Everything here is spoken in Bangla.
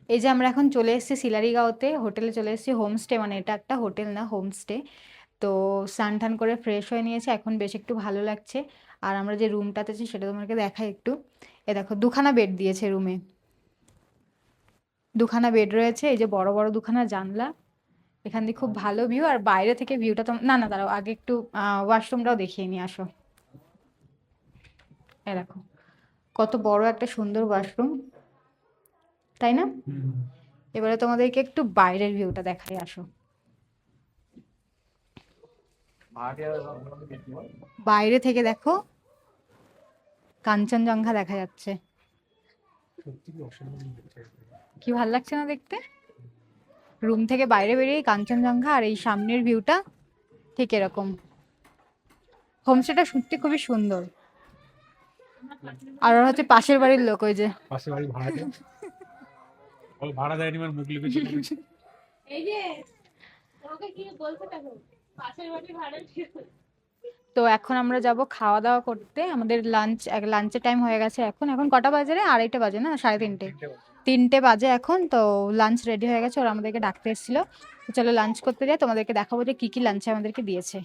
এই যে আমরা এখন চলে এসেছি সিলারিগাঁওতে, হোটেলে চলে এসেছি। হোমস্টে, মানে এটা একটা হোটেল না, হোমস্টে। তো স্নান টান করে ফ্রেশ হয়ে নিয়েছে, এখন বেশ একটু ভালো লাগছে। আর আমরা যে রুমটাতে আছি সেটা তোমাকে দেখাই একটু। এ দেখো, দুখানা বেড দিয়েছে রুমে, দুখানা বেড রয়েছে। এই যে বড় বড় দুখানা জানলা, এখান দিয়ে খুব ভালো ভিউ। আর বাইরে থেকে ভিউটা তো না, না দাঁড়াও, আগে একটু ওয়াশরুমটাও দেখিয়ে নিয়ে আসো। এ দেখো, কত বড় একটা সুন্দর ওয়াশরুম, তাই না? এবারে তোমাদেরকে একটু বাইরের ভিউটা দেখাই, আসো। বাইরে থেকে দেখো, কাঞ্চনজঙ্ঘা দেখা যাচ্ছে। কি ভাল লাগছে না দেখতে? রুম থেকে বাইরে বেরিয়ে কাঞ্চনজঙ্ঘা আর এই সামনের ভিউটা ঠিক এরকম। হোমস্টেটা সত্যি খুবই সুন্দর। আর ওরা হচ্ছে পাশের বাড়ির লোক, ওই যে পাশের বাড়ি ভাড়া দেয়, ভাড়া দেয়নি, মানে মুখ লিখে চলে গেছে। এই যে তোমাকে কি বলতে থাকো, পাশের বাড়ি ভাড়া দিয়ে। তো এখন আমরা যাব খাওয়া দাওয়া করতে। আমাদের লাঞ্চের টাইম হয়ে গেছে। এখন এখন কটা বাজে রে? 2:30 বাজে না, 3:30? 3টে বাজে এখন। তো লাঞ্চ রেডি হয়ে গেছে, ওরা আমাদেরকে ডাকতে এসেছিল। তো চলো লাঞ্চ করতে যাই, তোমাদেরকে দেখাবো যে কি কি লাঞ্চে আমাদেরকে দিয়েছে।